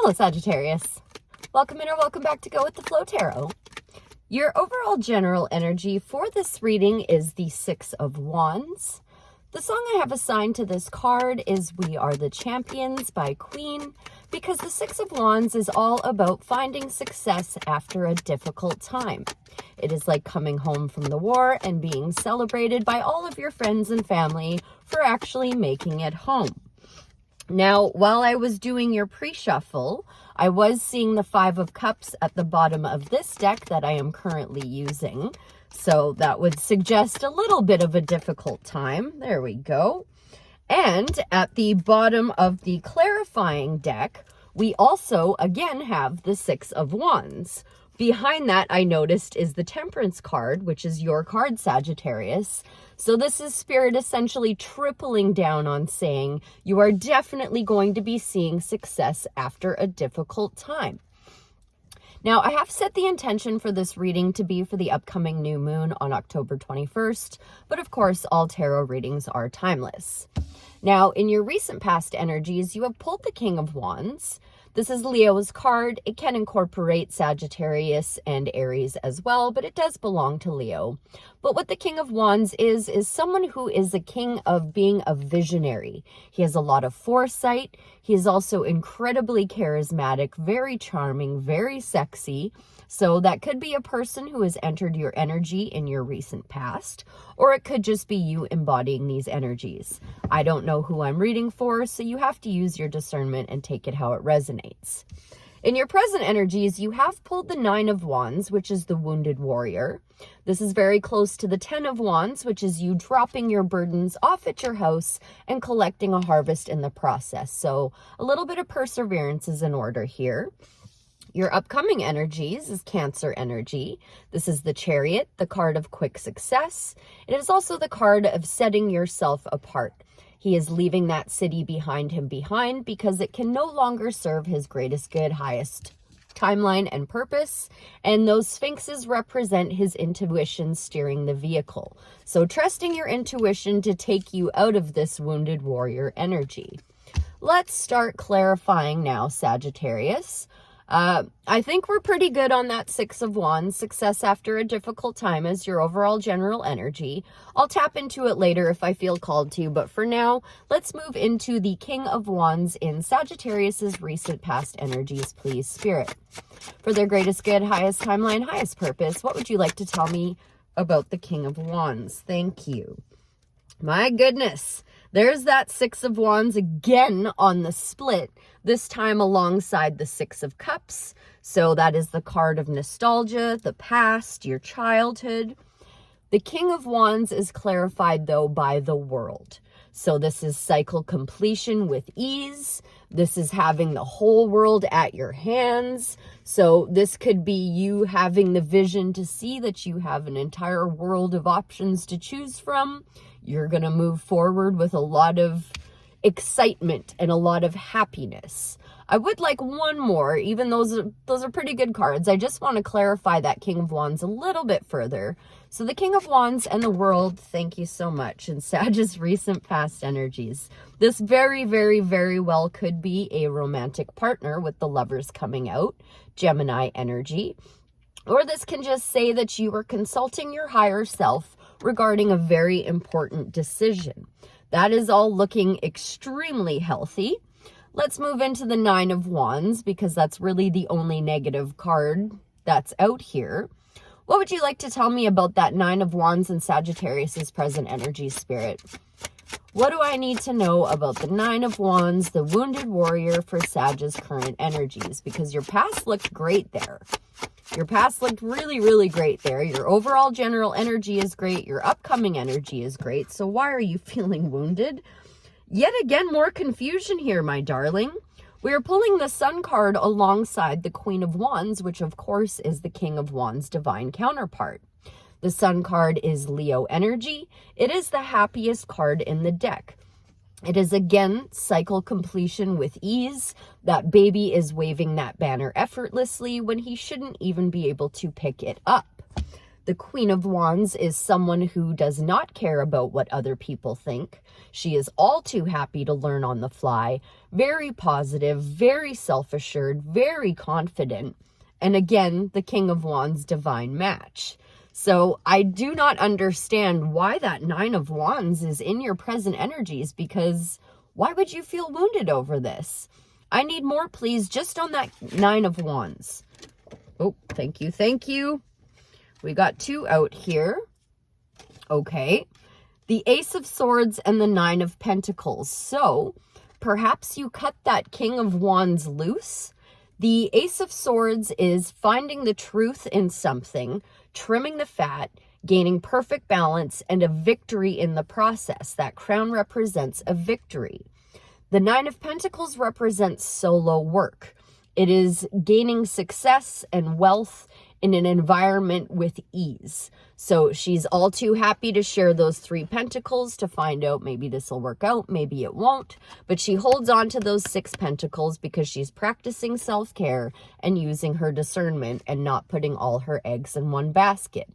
Hello, Sagittarius. Welcome in or welcome back to Go With The Flow Tarot. Your overall general energy for this reading is the Six of Wands. The song I have assigned to this card is We Are the Champions by Queen, because the Six of Wands is all about finding success after a difficult time. It is like coming home from the war and being celebrated by all of your friends and family for actually making it home. Now, while I was doing your pre-shuffle, I was seeing the Five of Cups at the bottom of this deck that I am currently using. So that would suggest a little bit of a difficult time. There we go. And at the bottom of the clarifying deck, we also, again, have the Six of Wands. Behind that, I noticed, is the Temperance card, which is your card, Sagittarius. So this is Spirit essentially tripling down on saying you are definitely going to be seeing success after a difficult time. Now, I have set the intention for this reading to be for the upcoming new moon on October 21st, but of course, all tarot readings are timeless. Now, in your recent past energies, you have pulled the King of Wands. This is Leo's card. It can incorporate Sagittarius and Aries as well, but it does belong to Leo. But what the King of Wands is someone who is a king of being a visionary. He has a lot of foresight. He is also incredibly charismatic, very charming, very sexy. So that could be a person who has entered your energy in your recent past, or it could just be you embodying these energies. I don't know who I'm reading for, so you have to use your discernment and take it how it resonates. In your present energies, you have pulled the Nine of Wands, which is the Wounded Warrior. This is very close to the Ten of Wands, which is you dropping your burdens off at your house and collecting a harvest in the process. So a little bit of perseverance is in order here. Your upcoming energies is Cancer energy. This is the Chariot, the card of quick success. It is also the card of setting yourself apart. He is leaving that city behind him because it can no longer serve his greatest good, highest timeline and purpose. And those sphinxes represent his intuition steering the vehicle. So trusting your intuition to take you out of this wounded warrior energy. Let's start clarifying now, Sagittarius. I think we're pretty good on that Six of Wands. Success after a difficult time is your overall general energy. I'll tap into it later if I feel called to, but for now, let's move into the King of Wands in Sagittarius's recent past energies, please, Spirit. For their greatest good, highest timeline, highest purpose, what would you like to tell me about the King of Wands? Thank you. My goodness. There's that Six of Wands again on the split, this time alongside the Six of Cups. So that is the card of nostalgia, the past, your childhood. The King of Wands is clarified, though, by the world. So this is cycle completion with ease. This is having the whole world at your hands. So this could be you having the vision to see that you have an entire world of options to choose from. You're going to move forward with a lot of excitement and a lot of happiness. I would like one more, even those are pretty good cards. I just want to clarify that King of Wands a little bit further. So the King of Wands and the world, thank you so much. And Sag's recent past energies. This very, very, very well could be a romantic partner with the Lovers coming out, Gemini energy. Or this can just say that you are consulting your higher self regarding a very important decision. That is all looking extremely healthy. Let's move into the Nine of Wands because that's really the only negative card that's out here. What would you like to tell me about that Nine of Wands and Sagittarius's present energy, Spirit? What do I need to know about the Nine of Wands, the Wounded Warrior, for Sag's current energies? Because your past looked great there. Your past looked really, really great there. Your overall general energy is great. Your upcoming energy is great. So why are you feeling wounded? Yet again, more confusion here, my darling. We are pulling the Sun card alongside the Queen of Wands, which of course is the King of Wands' divine counterpart. The Sun card is Leo energy. It is the happiest card in the deck. It is again cycle completion with ease. That baby is waving that banner effortlessly when he shouldn't even be able to pick it up. The Queen of Wands is someone who does not care about what other people think. She is all too happy to learn on the fly, very positive, very self-assured, very confident. And again, the King of Wands, divine match. So I do not understand why that Nine of Wands is in your present energies, because why would you feel wounded over this? I need more, please, just on that Nine of Wands. Oh, thank you, thank you. We got 2 out here. Okay. The Ace of Swords and the Nine of Pentacles. So perhaps you cut that King of Wands loose. The Ace of Swords is finding the truth in something, trimming the fat, gaining perfect balance, and a victory in the process. That crown represents a victory. The Nine of Pentacles represents solo work. It is gaining success and wealth in an environment with ease. So she's all too happy to share those 3 pentacles to find out maybe this will work out, maybe it won't. But she holds on to those 6 pentacles because she's practicing self-care and using her discernment and not putting all her eggs in one basket.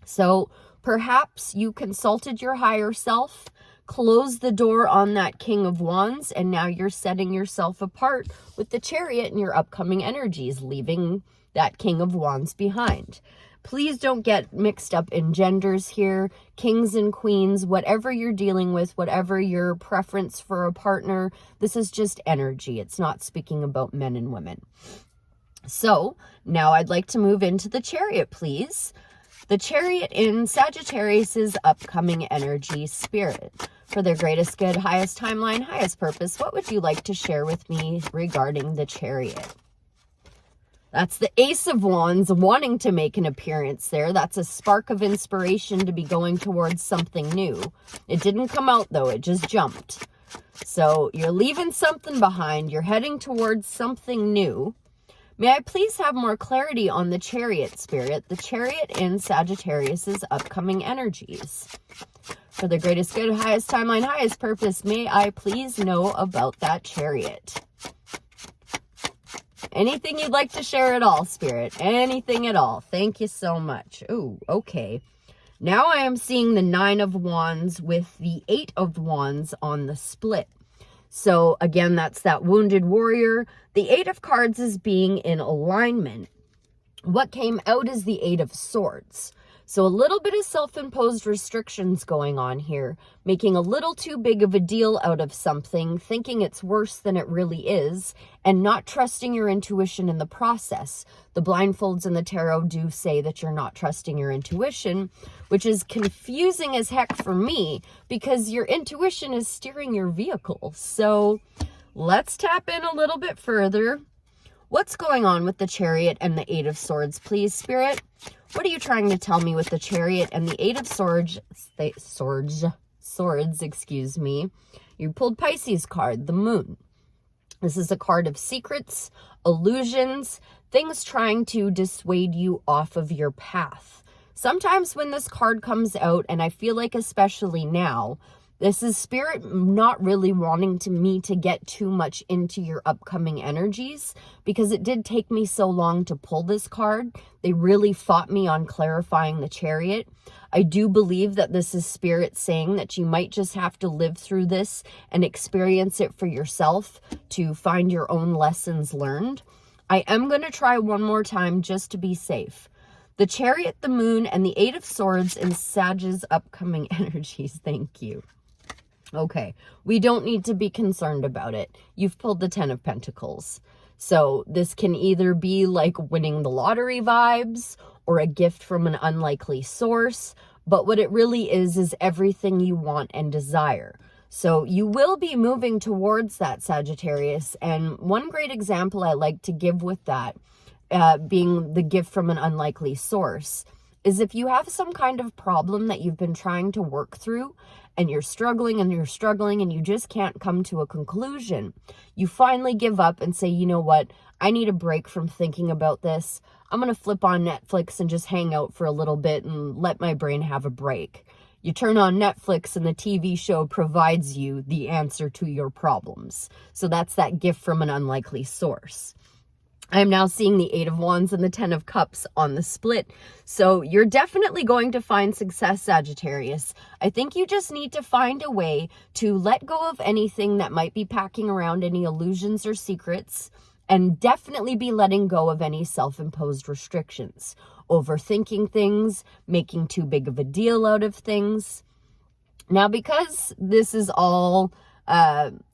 So perhaps you consulted your higher self, closed the door on that King of Wands, and now you're setting yourself apart with the Chariot in your upcoming energies, leaving that King of Wands behind. Please don't get mixed up in genders here. Kings and queens, whatever you're dealing with, whatever your preference for a partner, this is just energy. It's not speaking about men and women. So now I'd like to move into the Chariot, please. The Chariot in Sagittarius's upcoming energy, Spirit. For their greatest good, highest timeline, highest purpose, what would you like to share with me regarding the Chariot? That's the Ace of Wands wanting to make an appearance there. That's a spark of inspiration to be going towards something new. It didn't come out though, it just jumped. So you're leaving something behind. You're heading towards something new. May I please have more clarity on the Chariot, Spirit? The Chariot in Sagittarius's upcoming energies. For the greatest good, highest timeline, highest purpose, may I please know about that Chariot? Anything you'd like to share at all, Spirit? Anything at all. Thank you so much. Oh, okay. Now I am seeing the Nine of Wands with the Eight of Wands on the split. So again, that's that wounded warrior. The Eight of Cards is being in alignment. What came out is the Eight of Swords. So a little bit of self-imposed restrictions going on here, making a little too big of a deal out of something, thinking it's worse than it really is, and not trusting your intuition in the process. The blindfolds in the tarot do say that you're not trusting your intuition, which is confusing as heck for me because your intuition is steering your vehicle. So let's tap in a little bit further. What's going on with the Chariot and the Eight of Swords, please, Spirit? What are you trying to tell me with the Chariot and the Eight of Swords, excuse me. You pulled Pisces card, the Moon. This is a card of secrets, illusions, things trying to dissuade you off of your path. Sometimes when this card comes out, and I feel like especially now, this is Spirit not really wanting me to get too much into your upcoming energies because it did take me so long to pull this card. They really fought me on clarifying the Chariot. I do believe that this is Spirit saying that you might just have to live through this and experience it for yourself to find your own lessons learned. I am going to try one more time just to be safe. The Chariot, the Moon, and the Eight of Swords in Sag's upcoming energies. Thank you. Okay, we don't need to be concerned about it. You've pulled the Ten of Pentacles. So this can either be like winning the lottery vibes or a gift from an unlikely source. But what it really is everything you want and desire. So you will be moving towards that, Sagittarius. And one great example I like to give with that, being the gift from an unlikely source, is if you have some kind of problem that you've been trying to work through and you're struggling and you just can't come to a conclusion, you finally give up and say, you know what, I need a break from thinking about this. I'm going to flip on Netflix and just hang out for a little bit and let my brain have a break. You turn on Netflix and the TV show provides you the answer to your problems. So that's that gift from an unlikely source. I'm now seeing the 8 of Wands and the 10 of Cups on the split. So you're definitely going to find success, Sagittarius. I think you just need to find a way to let go of anything that might be packing around any illusions or secrets, and definitely be letting go of any self-imposed restrictions. Overthinking things, making too big of a deal out of things. Now, because this is all,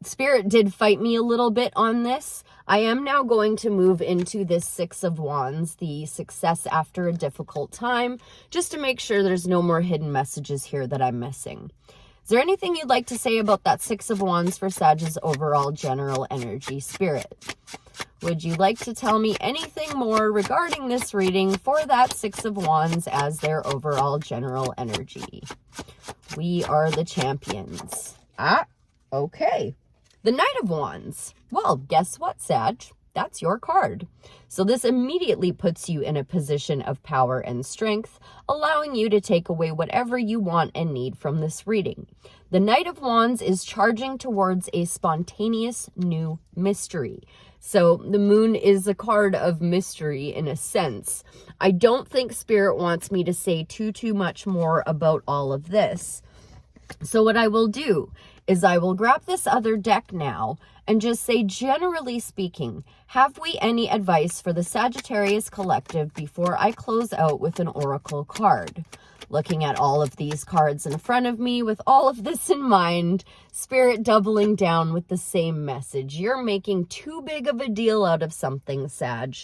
Spirit did fight me a little bit on this, I am now going to move into this 6 of Wands, the success after a difficult time, just to make sure there's no more hidden messages here that I'm missing. Is there anything you'd like to say about that 6 of Wands for Sag's overall general energy, Spirit? Would you like to tell me anything more regarding this reading for that 6 of Wands as their overall general energy? We are the champions. Okay. The Knight of Wands. Well, guess what, Sag? That's your card. So this immediately puts you in a position of power and strength, allowing you to take away whatever you want and need from this reading. The Knight of Wands is charging towards a spontaneous new mystery. So the moon is a card of mystery in a sense. I don't think Spirit wants me to say too much more about all of this. So what I will do is I will grab this other deck now and just say, generally speaking, have we any advice for the Sagittarius collective before I close out with an oracle card? Looking at all of these cards in front of me with all of this in mind, Spirit doubling down with the same message. You're making too big of a deal out of something, Sag.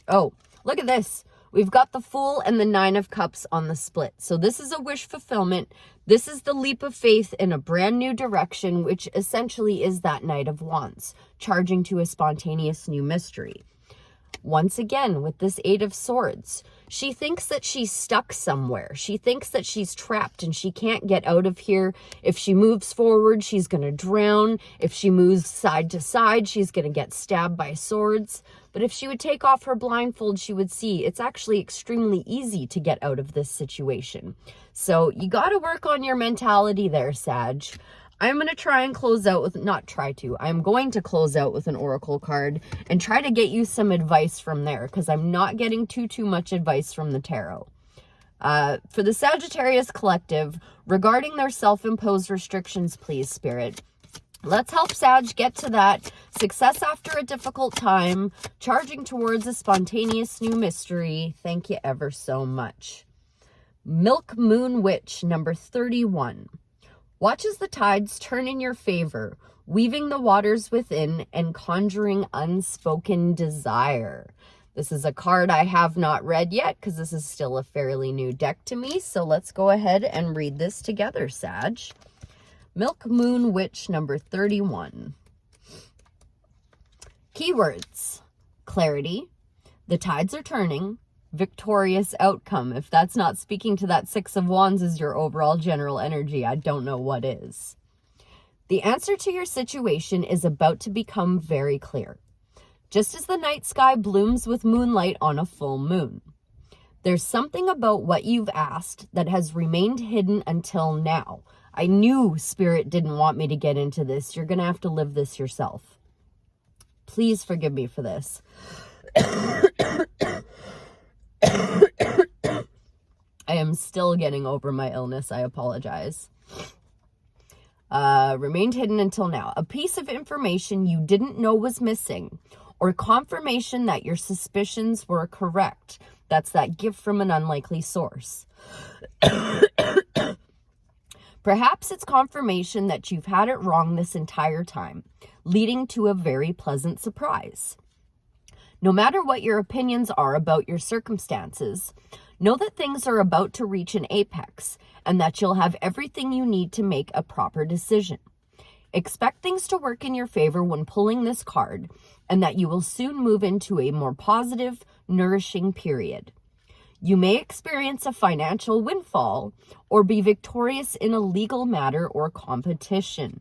Oh, look at this. We've got the Fool and the 9 of Cups on the split. So this is a wish fulfillment. This is the leap of faith in a brand new direction, which essentially is that Knight of Wands, charging to a spontaneous new mystery. Once again, with this 8 of Swords, she thinks that she's stuck somewhere. She thinks that she's trapped and she can't get out of here. If she moves forward, she's going to drown. If she moves side to side, she's going to get stabbed by swords. But if she would take off her blindfold, she would see it's actually extremely easy to get out of this situation. So you got to work on your mentality there, Sag. I'm going to try and close out with, I'm going to close out with an oracle card and try to get you some advice from there, because I'm not getting too much advice from the tarot. For the Sagittarius collective, regarding their self-imposed restrictions, please, Spirit. Let's help Sag get to that success after a difficult time, charging towards a spontaneous new mystery. Thank you ever so much. Milk Moon Witch, number 31. Watch as the tides turn in your favor, weaving the waters within and conjuring unspoken desire. This is a card I have not read yet because this is still a fairly new deck to me. So let's go ahead and read this together, Sag. Milk Moon Witch, number 31. Keywords: clarity, the tides are turning, victorious outcome. If that's not speaking to that 6 of Wands as your overall general energy, I don't know what is. The answer to your situation is about to become very clear, just as the night sky blooms with moonlight on a full moon. There's something about what you've asked that has remained hidden until now. I knew Spirit didn't want me to get into this. You're going to have to live this yourself. Please forgive me for this. I am still getting over my illness. I apologize. Remained hidden until now. A piece of information you didn't know was missing, or confirmation that your suspicions were correct. That's that gift from an unlikely source. Perhaps it's confirmation that you've had it wrong this entire time, leading to a very pleasant surprise. No matter what your opinions are about your circumstances, know that things are about to reach an apex and that you'll have everything you need to make a proper decision. Expect things to work in your favor when pulling this card, and that you will soon move into a more positive, nourishing period. You may experience a financial windfall or be victorious in a legal matter or competition.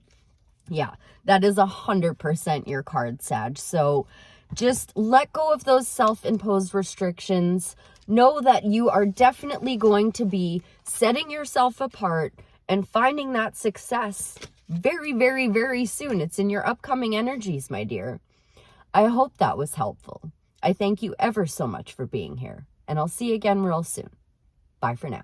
Yeah, that is 100% your card, Sag. So just let go of those self-imposed restrictions. Know that you are definitely going to be setting yourself apart and finding that success very, very, very soon. It's in your upcoming energies, my dear. I hope that was helpful. I thank you ever so much for being here, and I'll see you again real soon. Bye for now.